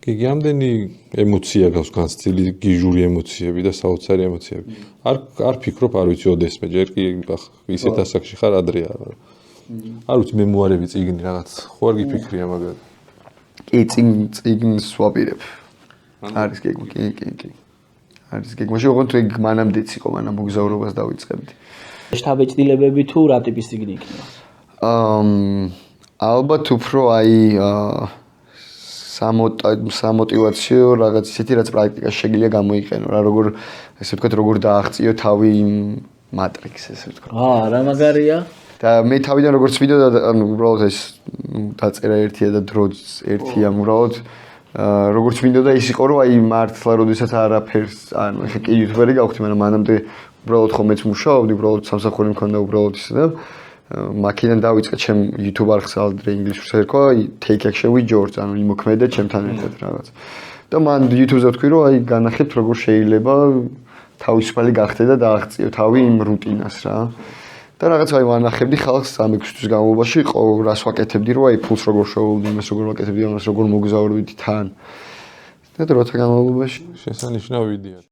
გიგი ამდენი ემოცია გავს განცდილი გიჟური ემოციები და საოცარი ემოციები. არ ფიქრობ, არ ვიცი ოდესმე, ჯერ კი ისეთ ასაკში ხარ ადრეა. არ ვიცი მემუარები წიგნი რაღაც ხო არ გიფიქრია მაგათ. კი წიგნს ვაპირებ. არის გეგმა, კი. არის გეგმა, შეგვიძლია მანამდეც იყო, მანამ მოგზაურობას დავიწყებდი. შთაბეჭდილებები თუ რა ტიპის წიგნი იქნება? ალბათ უფრო აი სამოტივაციო რაღაც ისეთი რაც პრაქტიკაში შეგიძლია გამოიყენო რა როგორ ესე ვთქვათ როგორ დააღწიო თავი იმ მატრიქსს ესე ვთქვათ. რა მაგარია? და მე თავიდან როგორც ვიდეო ანუ უბრალოდ ეს დაწერა ერთია და დროც ერთია უბრალოდ როგორც მინდოდა ის იყო რომ აი მართლა როდესაც არაფერს ანუ ეხა კი იუთუბერი გავხდი მაგრამ მანამდე უბრალოდ ხომეც მუშაობდი უბრალოდ სამსახური მქონდა უბრალოდ ისე და მაქედან დავიწყე ჩემ YouTube არხს ალდრე ინგლისურს ერქვა Take Action with George ანუ იმოქმედე ჩემთან ერთად რაღაც და მან YouTube-ზე ვთქვი რომ აი განახებთ როგორ შეიძლება თავისუფალი გახდე და დააღწიო თავი იმ რუტინას რა და რაღაც აი ვანახებდი ხალხს 3-6 თვის განმავლობაში რას ვაკეთებდი რომ აი ფულს როგორ შევოლდი იმას როგორ ვაკეთებდი ამას როგორ მოგზაურობდი თან და დროთა განმავლობაში შესანიშნავი იდეა